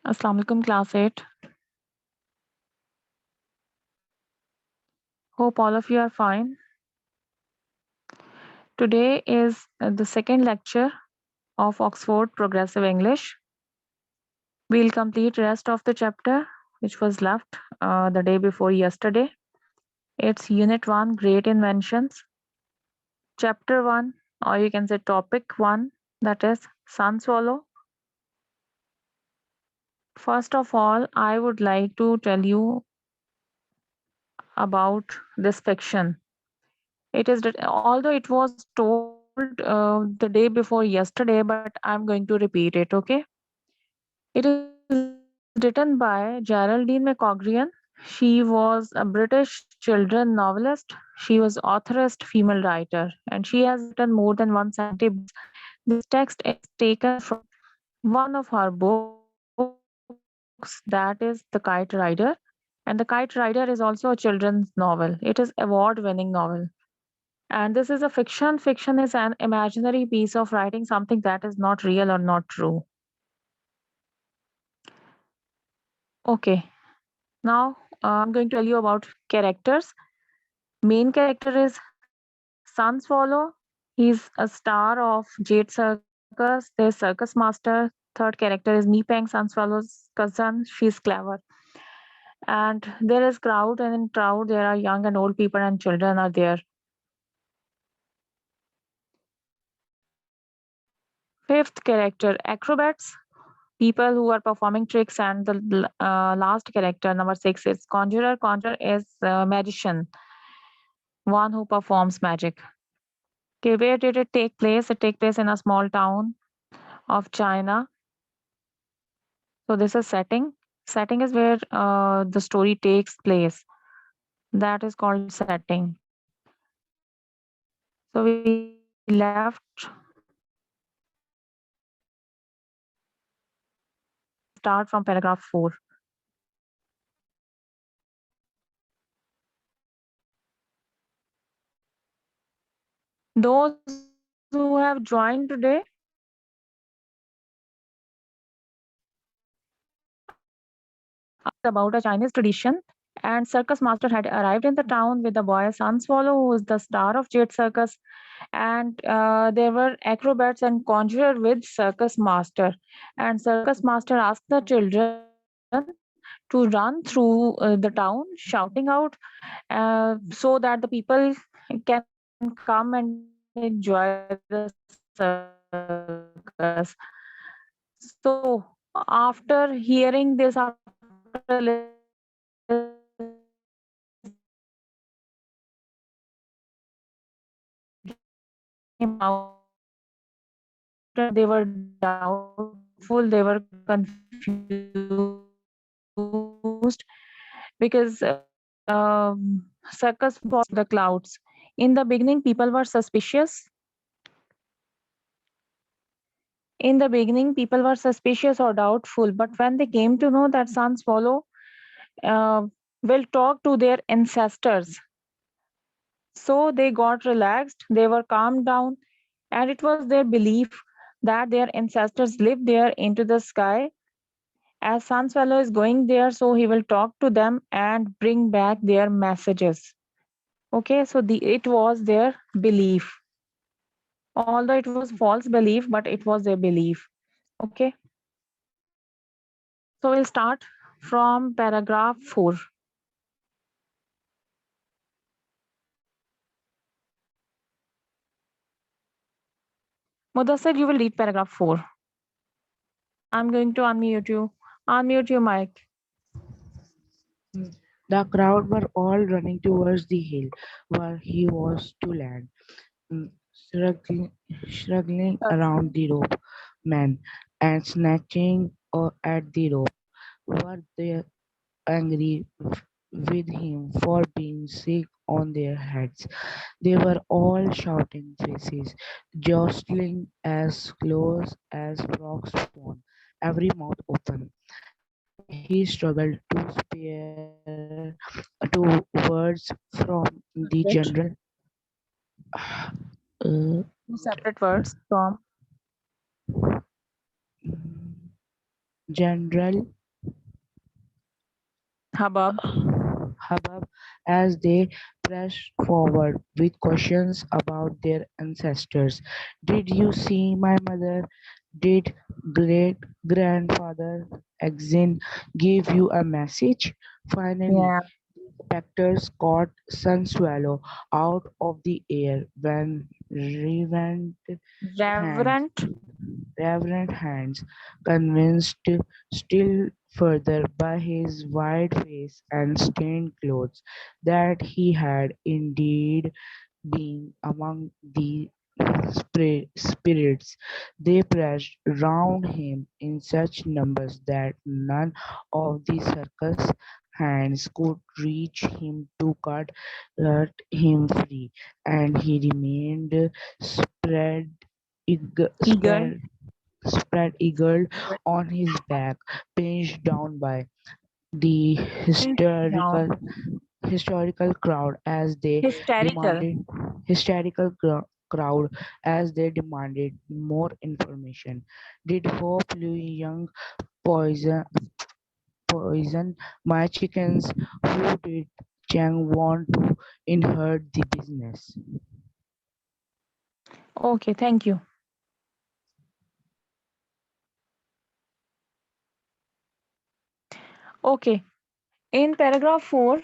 Assalamu alaikum, class 8. Hope all of you are fine. Today is the second lecture of Oxford Progressive English. We'll complete rest of the chapter which was left the day before yesterday. It's Unit 1, Great Inventions. Chapter 1, or you can say Topic 1, that is Sun Swallow. First of all, I would like to tell you about this fiction. It is that although it was told the day before yesterday, but I'm going to repeat it, okay? It is written by Geraldine McCaughrean. She was a British children novelist. She was authorist, female writer, and she has written more than 170 books. This text is taken from one of her books, that is The Kite Rider. And The Kite Rider is also a children's novel. It is award-winning novel. And this is a fiction. Fiction is an imaginary piece of writing, something that is not real or not true. Okay, now I'm going to tell you about characters. Main character is Sun Swallow. He's a star of Jade Circus. There's Circus Master. Third character is Mi Peng, Sun Swallow's cousin. She's clever. And there is crowd, and in crowd there are young and old people and children are there. Fifth character, acrobats. People who are performing tricks, and the last character number 6 is conjurer. Conjurer is magician, one who performs magic. Okay, where did it take place? It take place in a small town of China. So this is setting. Setting is where the story takes place. That is called setting. So we left start from paragraph 4. Those who have joined today, about a Chinese tradition, and circus master had arrived in the town with the boy Sun Swallow, who is the star of Jade Circus, and there were acrobats and conjurer with circus master. And circus master asked the children to perform to run through the town, shouting out, so that the people can come and enjoy the circus. So after hearing this, after listening to this, they were doubtful, they were confused because circus was the clouds. In the beginning, people were suspicious. In the beginning, people were suspicious or doubtful, but when they came to know that Sun Swallow uh, will talk to their ancestors, so they got relaxed, they were calmed down, and it was their belief that their ancestors lived there into the sky. As Sun Swallow is going there, so he will talk to them and bring back their messages. Okay, so it was their belief. Although it was false belief, but it was their belief. Okay, so we'll start from paragraph 4. Mudassir, you will read paragraph 4. I'm going to unmute you. Unmute your mic. The crowd were all running towards the hill where he was to land, struggling around the rope man and snatching at the rope. Were they angry with him for being sick on their heads? They were all shouting faces, jostling as close as frogs spawn, every mouth open. He struggled to spare two words from the general Separate. uh, Two separate words from general hubbub. hubbub as they pressed forward with questions about their ancestors. Did you see my mother? Did great grandfather Exin give you a message? Finally, Yeah. specters caught Sunswallow out of the air when hands Reverent. reverent hands, convinced still further by his white face and stained clothes that he had indeed been among the spirits. They pressed round him in such numbers that none of the circus hands could reach him to cut him free, and he remained spread, Eagle. spread eagled on his back, pinched down by the Down. historical crowd as they Hysterical. demanded hysterical crowd as they demanded more information. Did Hope Louis Young poison my chickens? Who did Chang want to inherit the business? Okay, thank you. Okay, in paragraph 4,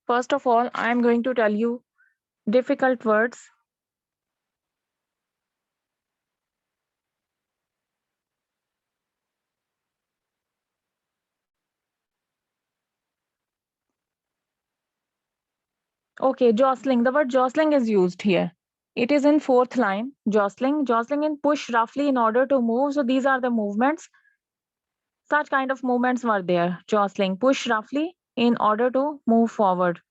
first of all, I'm going to tell you difficult words. Okay, jostling. The word jostling is used here. It is in fourth line. Jostling. Jostling in push roughly in order to move. So these are the movements. Such kind of movements were there. Jostling. Push roughly in order to move forward.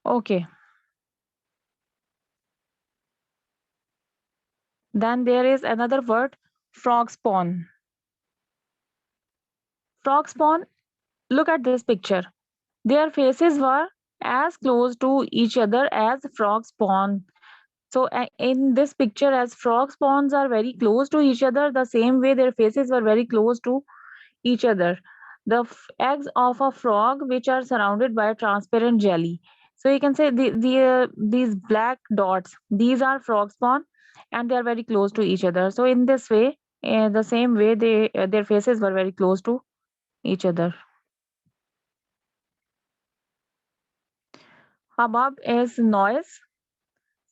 Okay. Then there is another word, frog spawn. Frog spawn, look at this picture. Their faces were as close to each other as frog spawn. So in this picture, as frog spawns are very close to each other, the same way their faces were very close to each other. The eggs of a frog, which are surrounded by transparent jelly. So you can say these black dots, these are frog spawn, and they are very close to each other. So in this way, the same way their faces were very close to each other. Hubbub is noise.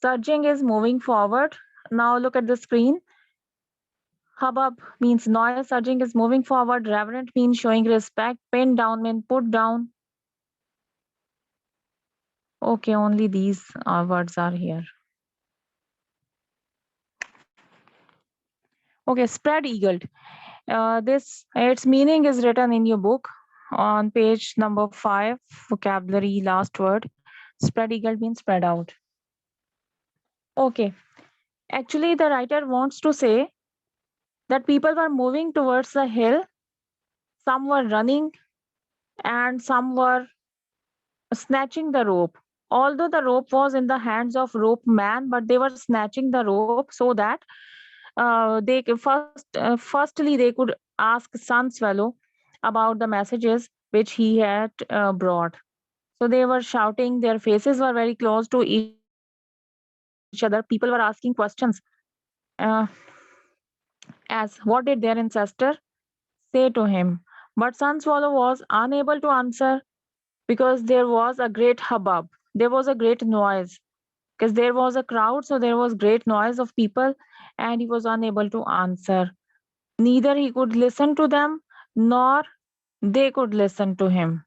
Surging is moving forward. Now look at the screen. Hubbub means noise. Surging is moving forward. Reverent means showing respect. Pinned down means put down. Okay, only these words are here. Okay, spread eagled. This its meaning is written in your book on page number 5. Vocabulary last word. Spread eagled means spread out. Okay, actually the writer wants to say that people were moving towards the hill. Some were running and some were snatching the rope. Although the rope was in the hands of rope man, but they were snatching the rope so that firstly they could ask Sun Swallow about the messages which he had brought. So they were shouting. Their faces were very close to each other. People were asking questions. Uh, as what did their ancestor say to him? But Sun Swallow was unable to answer because there was a great hubbub. There was a great noise because there was a crowd, so there was great noise of people, and he was unable to answer. Neither he could listen to them, nor they could listen to him.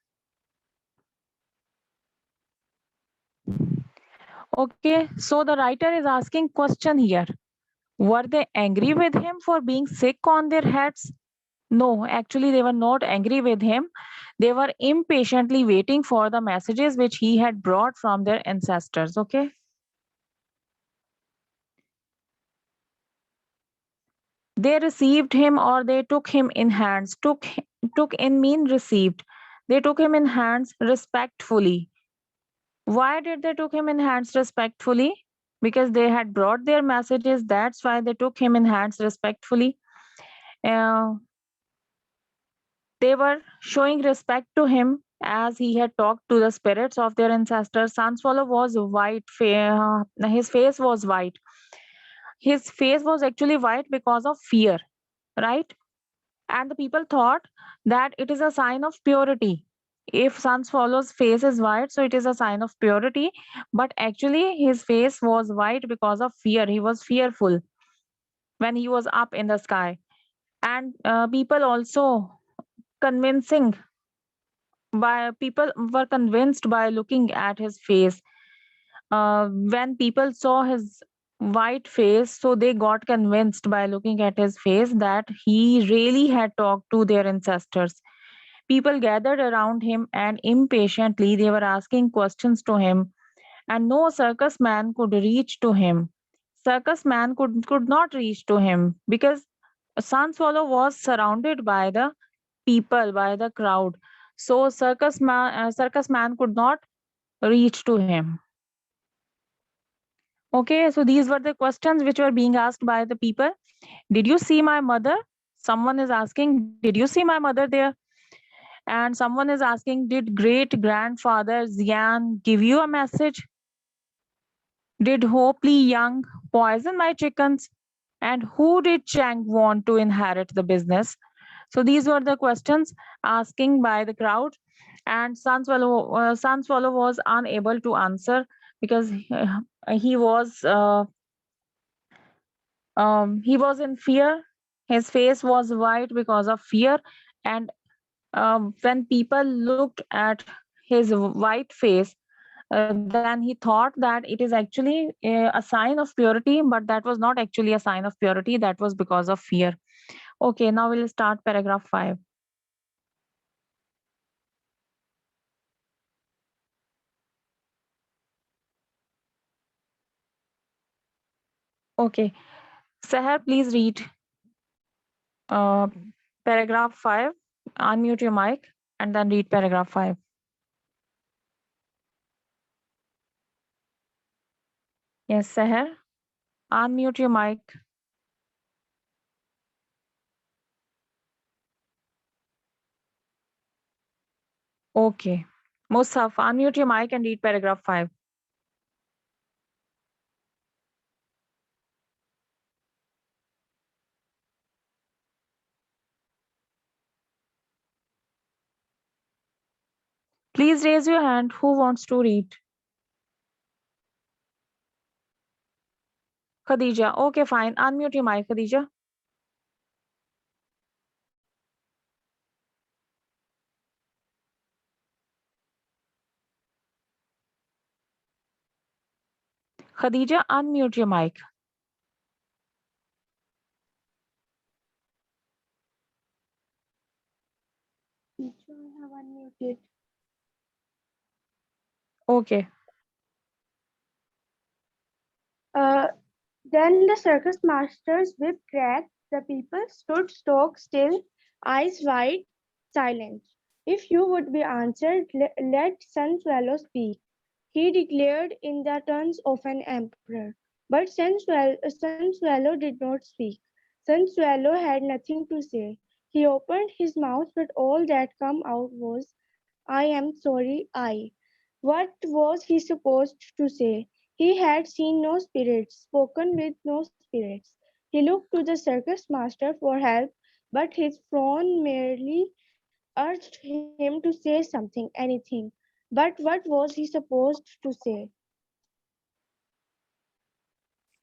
Okay, so the writer is asking question here. Were they angry with him for being sick on their heads? No, actually, they were not angry with him. They were impatiently waiting for the messages which he had brought from their ancestors. Okay. They received him or they took him in hands. Took in mean received. They took him in hands respectfully. Why did they took him in hands respectfully? Because they had brought their messages. That's why they took him in hands respectfully. Uh, they were showing respect to him as he had talked to the spirits of their ancestors. Sunswallow was white. His face was white. His face was actually white because of fear, right? And the people thought that it is a sign of purity. If Sunswallow's face is white, so it is a sign of purity. But actually, his face was white because of fear. He was fearful when he was up in the sky. And people also convincing by people were convinced by looking at his face. When people saw his white face, so they got convinced by looking at his face that he really had talked to their ancestors. People gathered around him and impatiently they were asking questions to him, and no circus man could reach to him. Circus man could not reach to him because Sunswallow was surrounded by the people, by the crowd. So circus man could not reach to him. Okay, so these were the questions which were being asked by the people. Did you see my mother? Someone is asking, did you see my mother there? And someone is asking, did great grandfather Zian give you a message? Did Hopely Young poison my chickens? And who did Chang want to inherit the business? So these were the questions asking by the crowd, and Sunswallow was unable to answer because he was in fear. His face was white because of fear, and when people looked at his white face, then he thought that it is actually a sign of purity, but that was not actually a sign of purity. That was because of fear. Okay, now we'll start paragraph 5. Okay, Sahar, please read uh, paragraph 5. Unmute your mic and then read paragraph 5. Yes, Seher. Unmute your mic. Okay. Musaf, unmute your mic and read paragraph 5. Please raise your hand. Who wants to read? Khadija. Okay, fine. Unmute your mic, Khadija. Khadija, unmute your mic. Teacher, I have unmuted. Okay. Then the circus master's whip cracked. The people stood stock still, eyes wide, silent. If you would be answered, let Sun Swallow speak, he declared in the tones of an emperor. But Sun Swallow did not speak. Sun Swallow had nothing to say. He opened his mouth, but all that came out was, I am sorry, I. What was he supposed to say? He had seen no spirits, spoken with no spirits. He looked to the circus master for help, but his frown merely urged him to say something, anything. But what was he supposed to say?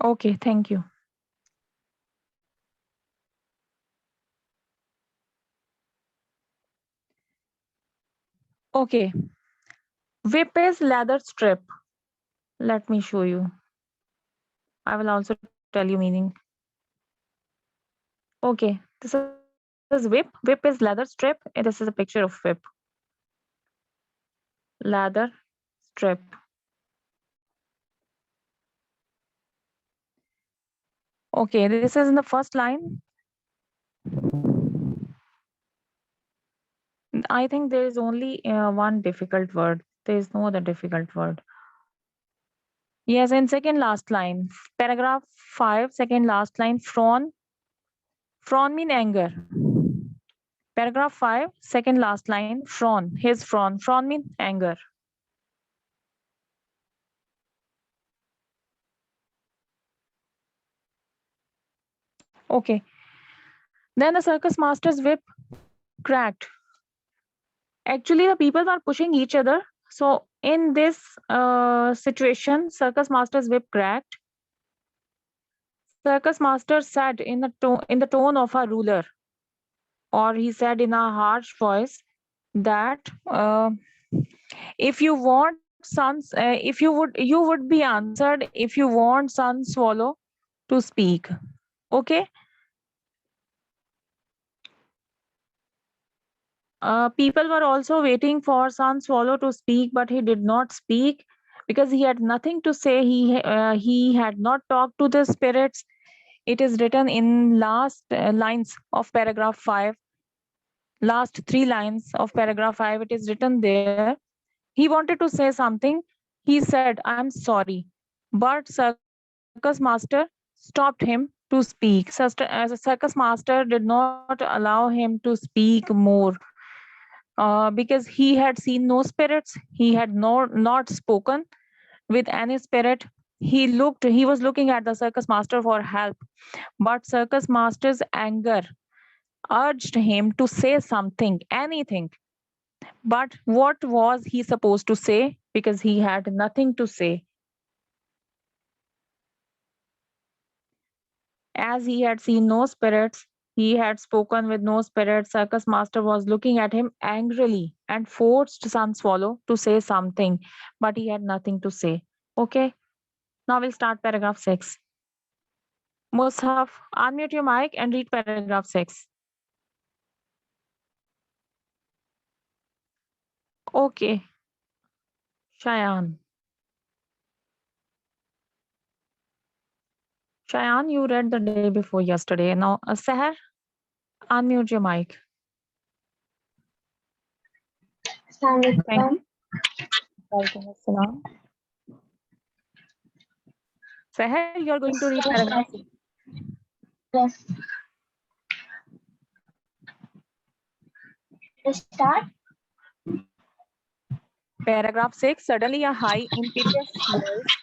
Okay, thank you. Okay. Whip is leather strip. Let me show you. I will also tell you meaning. Okay, this is whip. Whip is leather strip. And this is a picture of whip. Leather strip. Okay, this is in the first line. I think there is only one difficult word. There is no other difficult word. Yes, in second last line, paragraph 5, second last line, frown. Frown mean anger. Paragraph 5, second last line, frown. His frown. Frown mean anger. Okay. Then the circus master's whip cracked. Actually, the people were pushing each other. So in this situation, circus master's whip cracked. Circus master said in the tone of a ruler, or he said in a harsh voice that if you want sons, if you would be answered if you want Sun Swallow to speak. Okay. People were also waiting for Sun Swallow to speak, but he did not speak because he had nothing to say. He had not talked to the spirits. It is written in last lines of paragraph 5. Last 3 lines of paragraph 5. It is written there. He wanted to say something. He said, "I'm sorry," but circus master stopped him to speak. As a circus master did not allow him to speak more because he had seen no spirits. He had not spoken with any spirit. He was looking at the circus master for help, but circus master's anger urged him to say something, anything. But what was he supposed to say? Because he had nothing to say. As he had seen no spirits, he had spoken with no spirits, circus master was looking at him angrily and forced Sun Swallow to say something, but he had nothing to say. Okay, now we'll start paragraph 6. Musaf, unmute your mic and read paragraph 6. Okay, Shayan. Shayan, you read the day before yesterday. Now, Seher, unmute your mic. Thank you. Welcome, Assalam. Sahel, you are going to read paragraph. Yes. Start. Paragraph 6. Suddenly, a high, imperious voice.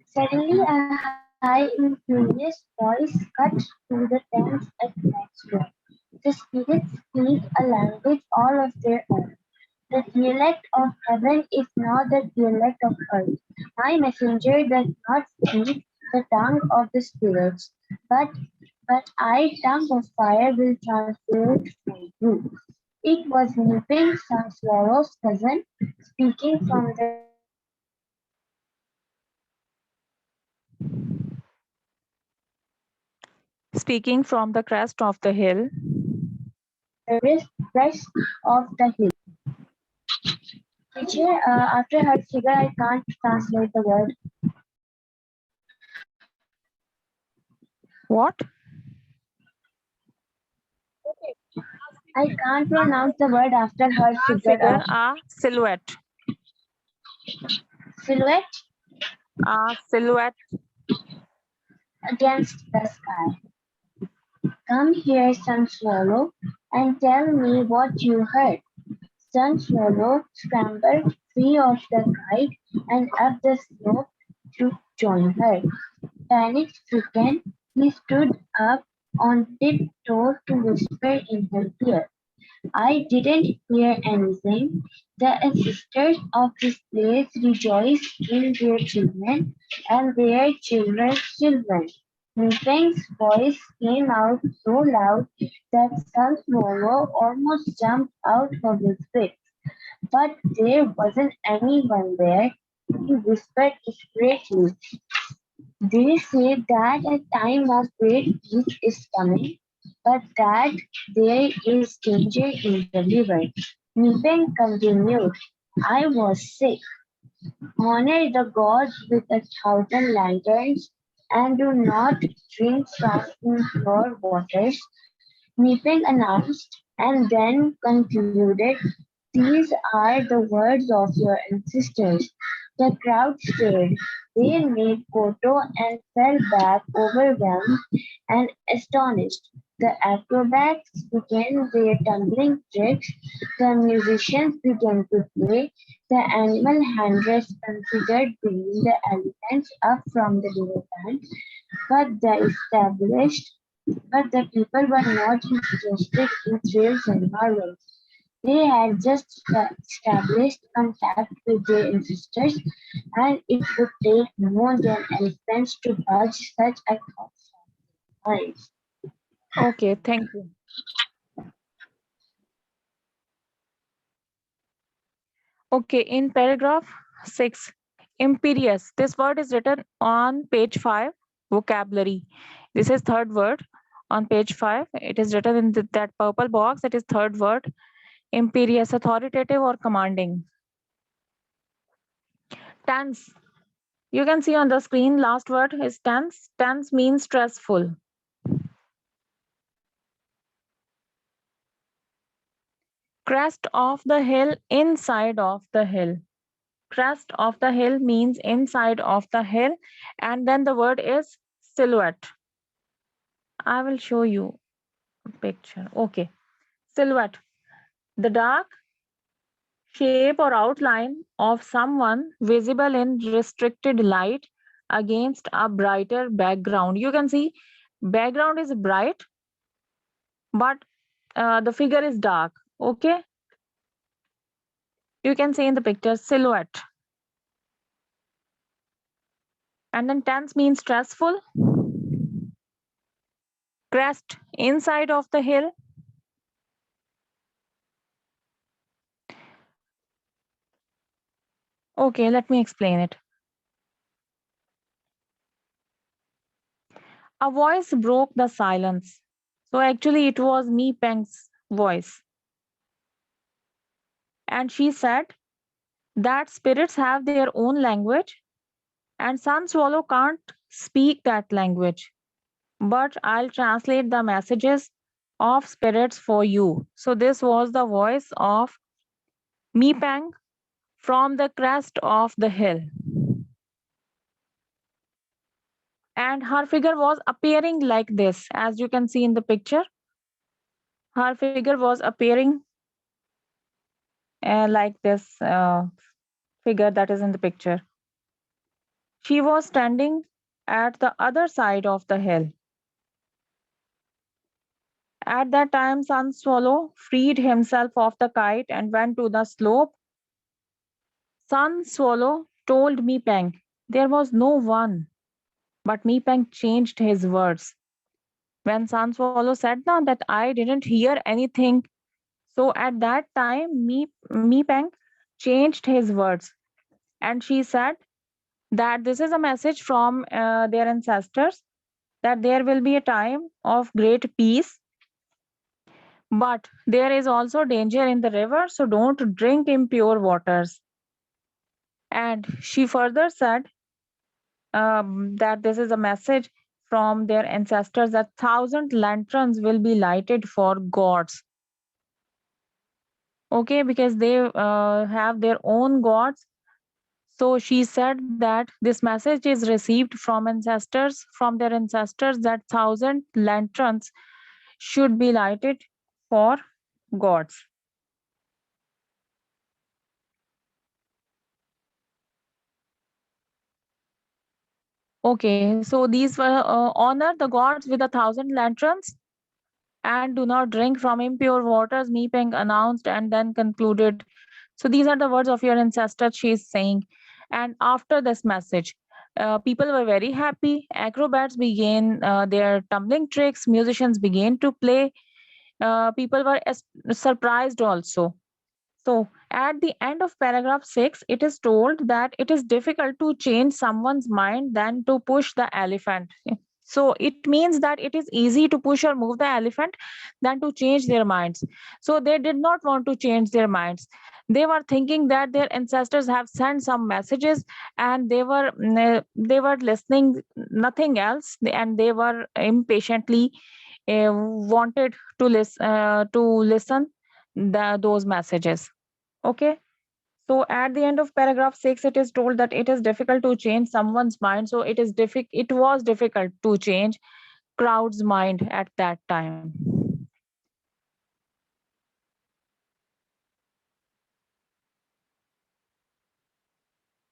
Suddenly, a high, imperious voice cut through the tents at Maxwell. The spirits speak a language all of their own. The dialect of heaven is not the dialect of earth. My messenger does not speak the tongue of the spirits, but I, tongue of fire, will translate for you. It was Nipping Sunswallow's cousin speaking from the Speaking from the crest of the hill. crest of the hill. Teacher, after her figure, I can't translate the word. What? I can't pronounce the word after her figure. Figure a silhouette. Silhouette A silhouette. against the sky. Come here, Sunswallow, and tell me what you heard. Sunswallow scrambled free of the kite and up the slope to join her. Panic-stricken, he stood up on tiptoe to whisper in her ear. I didn't hear anything. The ancestors of this place rejoice in their children and their children's children. Mifeng's voice came out so loud that Sunswallow almost jumped out of his bed. But there wasn't anyone there. He whispered desperately. They say that a time of great peace is coming, but that there is danger in the river. Nipen continued, I was sick. Honor the gods with 1,000 lanterns and do not drink from impure waters. Nipen announced and then concluded, these are the words of your ancestors. The crowd stared. They made Koto and fell back overwhelmed and astonished. The acrobats began their tumbling tricks. The musicians began to play. The animal handlers considered bringing the elephants up from the river bank, but the people were not interested in thrills and marvels. They had just established contact with their ancestors, and it would take more than elephants to budge such a noise. Okay, thank you. Okay, in paragraph 6, imperious. This word is written on page 5, vocabulary. This is third word on page 5. It is written in that purple box. It is third word. Imperious, authoritative or commanding. Tense. You can see on the screen, last word is tense. Tense means stressful. Crest of the hill, inside of the hill. Crest of the hill means inside of the hill, and then the word is silhouette. I will show you a picture. Okay, silhouette. The dark shape or outline of someone visible in restricted light against a brighter background. You can see background is bright, but the figure is dark. Okay, you can see in the picture silhouette. And then tense means stressful. Crest, inside of the hill. Okay, let me explain it. A voice broke the silence. So actually it was Mi Peng's voice. And she said that spirits have their own language and Sunswallow can't speak that language. But I'll translate the messages of spirits for you. So this was the voice of Mipang from the crest of the hill. And her figure was appearing like this, as you can see in the picture. Her figure was appearing like this figure that is in the picture. She was standing at the other side of the hill. At that time, Sun Swallow freed himself of the kite and went to the slope. Sun Swallow told Mipang there was no one, but Mipang changed his words. When Sun Swallow said now that I didn't hear anything, so at that time Mipang changed his words, and she said that this is a message from their ancestors that there will be a time of great peace, but there is also danger in the river, so don't drink impure waters. And she further said that this is a message from their ancestors that 1,000 lanterns will be lighted for gods. Okay, because they have their own gods. So she said that this message is received from ancestors, from their ancestors, that 1,000 lanterns should be lighted for gods. Okay, so these were honor the gods with 1,000 lanterns and do not drink from impure waters, Mipeng announced and then concluded. So these are the words of your ancestors, she is saying. And after this message, people were very happy. Acrobats began their tumbling tricks, musicians began to play. People were surprised also. So, at the end of paragraph 6, it is told that it is difficult to change someone's mind than to push the elephant. So, it means that it is easy to push or move the elephant than to change their minds. So, they did not want to change their minds. They were thinking that their ancestors have sent some messages and they were listening nothing else, and they were impatiently wanted to listen those messages. Okay. So at the end of paragraph 6, it is told that it is difficult to change someone's mind. So it was difficult to change crowd's mind at that time.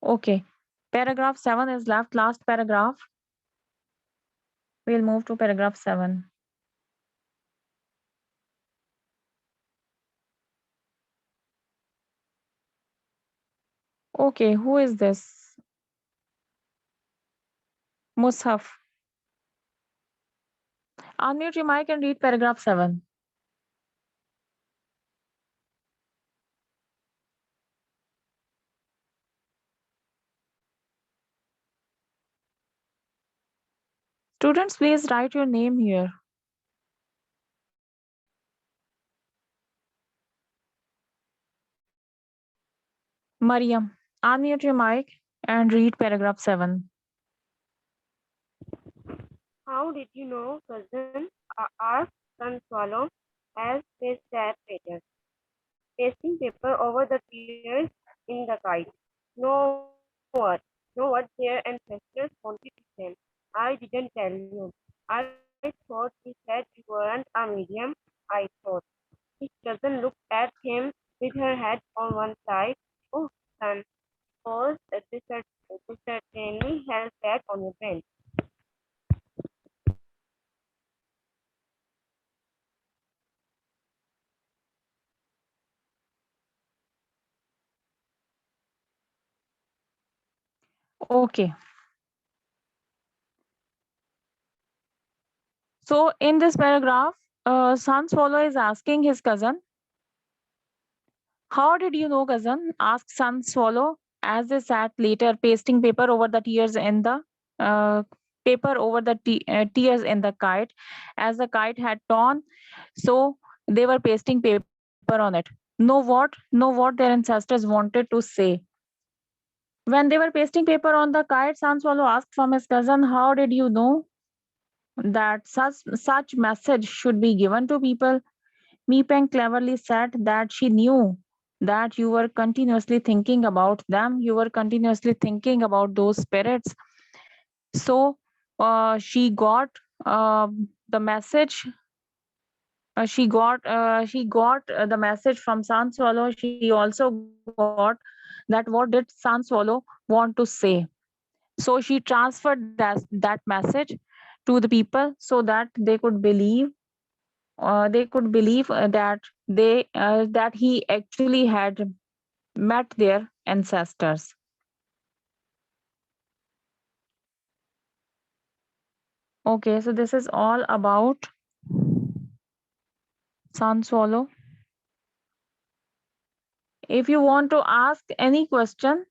Okay. Paragraph 7 is last paragraph. We'll move to paragraph 7. Okay, who is this? Mushaf. Unmute your mic and read paragraph 7. Students, please write your name here. Mariam, unmute your mic and read paragraph 7. How did you know, cousin? Asked Sun Swallow as they sat later, pasting paper over the tears in the kite. No what? No what their ancestors wanted to say. I didn't tell you. I thought you said you weren't a medium. I thought. His cousin looked at him with her head on one side. Oh, son, suppose this certainly held back on your brain. Okay. So in this paragraph, Sun Swallow is asking his cousin, "How did you know, cousin?" asked Sun Swallow as they sat later, pasting paper over the tears in the tears in the kite, as the kite had torn. So they were pasting paper on it. Know what their ancestors wanted to say. When they were pasting paper on the kite, Sun Swallow asked from his cousin, "How did you know that such message should be given to people?" Mipeng cleverly said that she knew that you were continuously thinking about them, you were continuously thinking about those spirits. So she got the message. She got the message from Sun Swallow. She also got that what did Sun Swallow want to say. So she transferred that message to the people so that they could believe that he actually had met their ancestors. Okay, so this is all about Sun Swallow. If you want to ask any question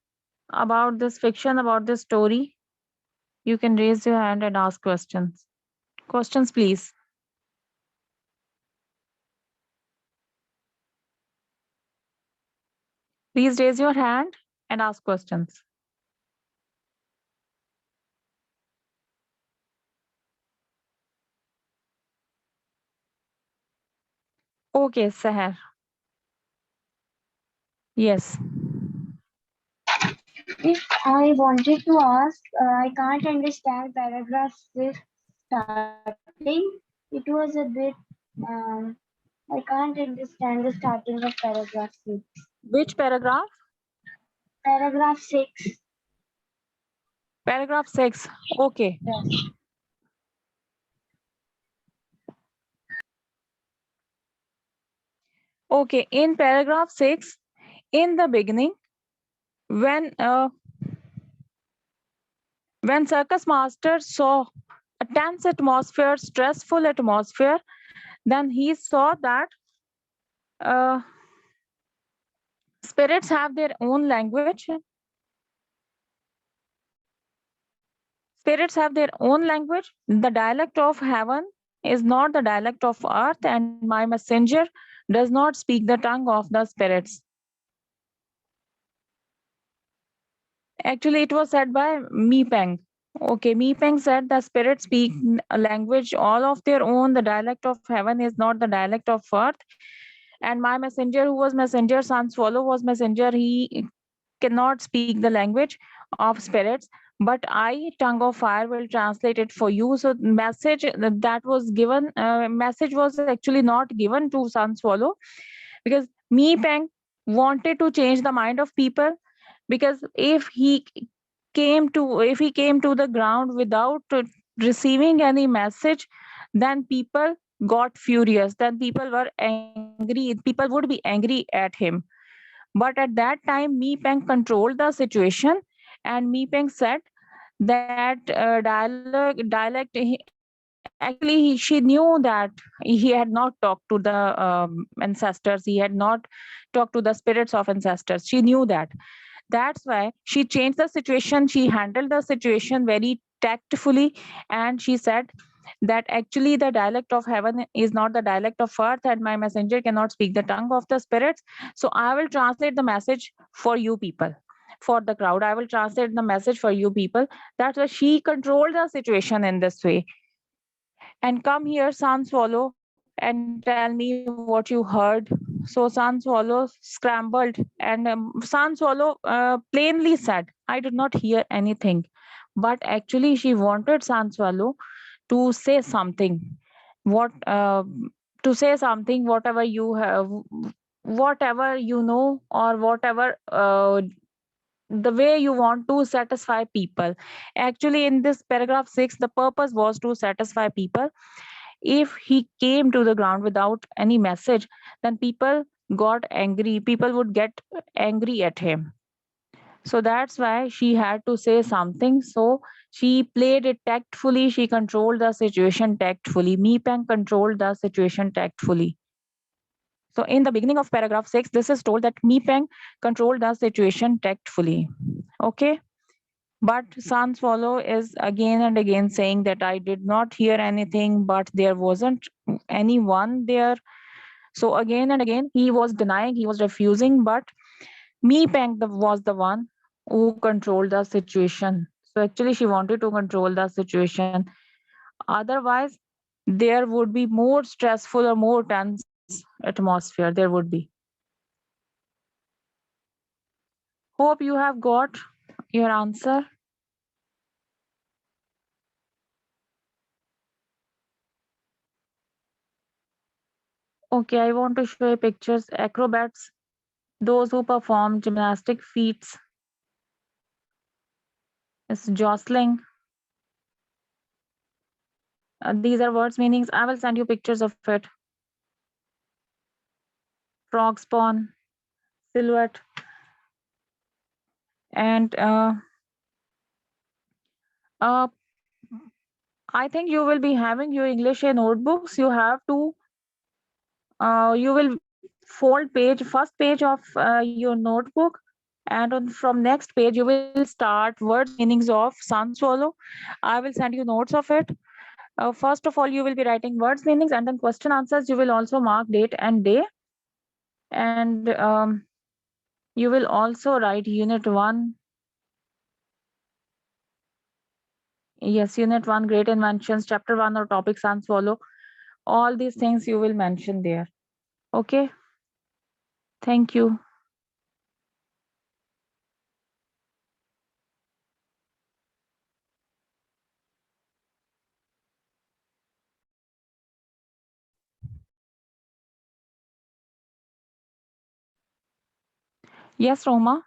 about this fiction, about this story, you can raise your hand and ask questions. Questions, please. Please raise your hand and ask questions. Okay, Seher. Yes. If I wanted to ask, I can't understand paragraph 6 starting. It was a bit, um, I can't understand the starting of paragraph 6. Which paragraph? Paragraph 6. Paragraph 6. Okay. Yes. Okay. In paragraph 6, in the beginning, when uh, when circus master saw a tense atmosphere, stressful atmosphere, then he saw that uh, spirits have their own language. Spirits have their own language. The dialect of heaven is not the dialect of earth, and my messenger does not speak the tongue of the spirits. Actually, it was said by Mi Peng. Okay, Mi Peng said the spirits speak a language all of their own. The dialect of heaven is not the dialect of earth. And my messenger, who was messenger, Sun Swallow was messenger, he cannot speak the language of spirits, but I, tongue of fire, will translate it for you. So message that was given, message was actually not given to Sun Swallow, because Mi Peng wanted to change the mind of people. Because if he came to the ground without receiving any message, then people got furious, then people would be angry at him. But at that time, Mi Peng controlled the situation, and Mi Peng said that actually she knew that he had not talked to the ancestors, he had not talked to the spirits of ancestors. She knew that. That's why she changed the situation. She handled the situation very tactfully, and she said that actually the dialect of heaven is not the dialect of earth, and my messenger cannot speak the tongue of the spirits. So I will translate the message for you people, for the crowd. I will translate the message for you people. That's why she controlled the situation in this way. And come here, Sun Swallow, and tell me what you heard. So Sun Swallow scrambled, and Sun Swallow plainly said, I did not hear anything. But actually, she wanted Sun Swallow to say something. What to say something, whatever you have, whatever you know, or whatever the way you want to satisfy people. Actually, in this paragraph 6, the purpose was to satisfy people. If he came to the ground without any message, then people got angry, people would get angry at him. So that's why she had to say something. So she played it tactfully, she controlled the situation tactfully. Mi Peng controlled the situation tactfully. So in the beginning of paragraph 6, this is told that Mi Peng controlled the situation tactfully. Okay. But Sun Swallow is again and again saying that I did not hear anything, but there wasn't anyone there. So again and again, he was denying, he was refusing, but Mi Peng was the one who controlled the situation. So actually, she wanted to control the situation. Otherwise, there would be more stressful or more tense atmosphere. There would be. Hope you have got your answer. Okay, I want to show you pictures. Acrobats, those who perform gymnastic feats, is jostling. These are words meanings. I will send you pictures of it. Frog spawn, silhouette, and uh, I think you will be having your English notebooks. You have to you will fold first page of your notebook, and from next page you will start words meanings of sun swallow. I will send you notes of it. First of all, you will be writing words meanings, and then question answers. You will also mark date and day, and you will also write unit 1. Yes, unit 1, great inventions, chapter 1 or topic sun swallow. All these things you will mention there. Okay, thank you. Yes, Roma.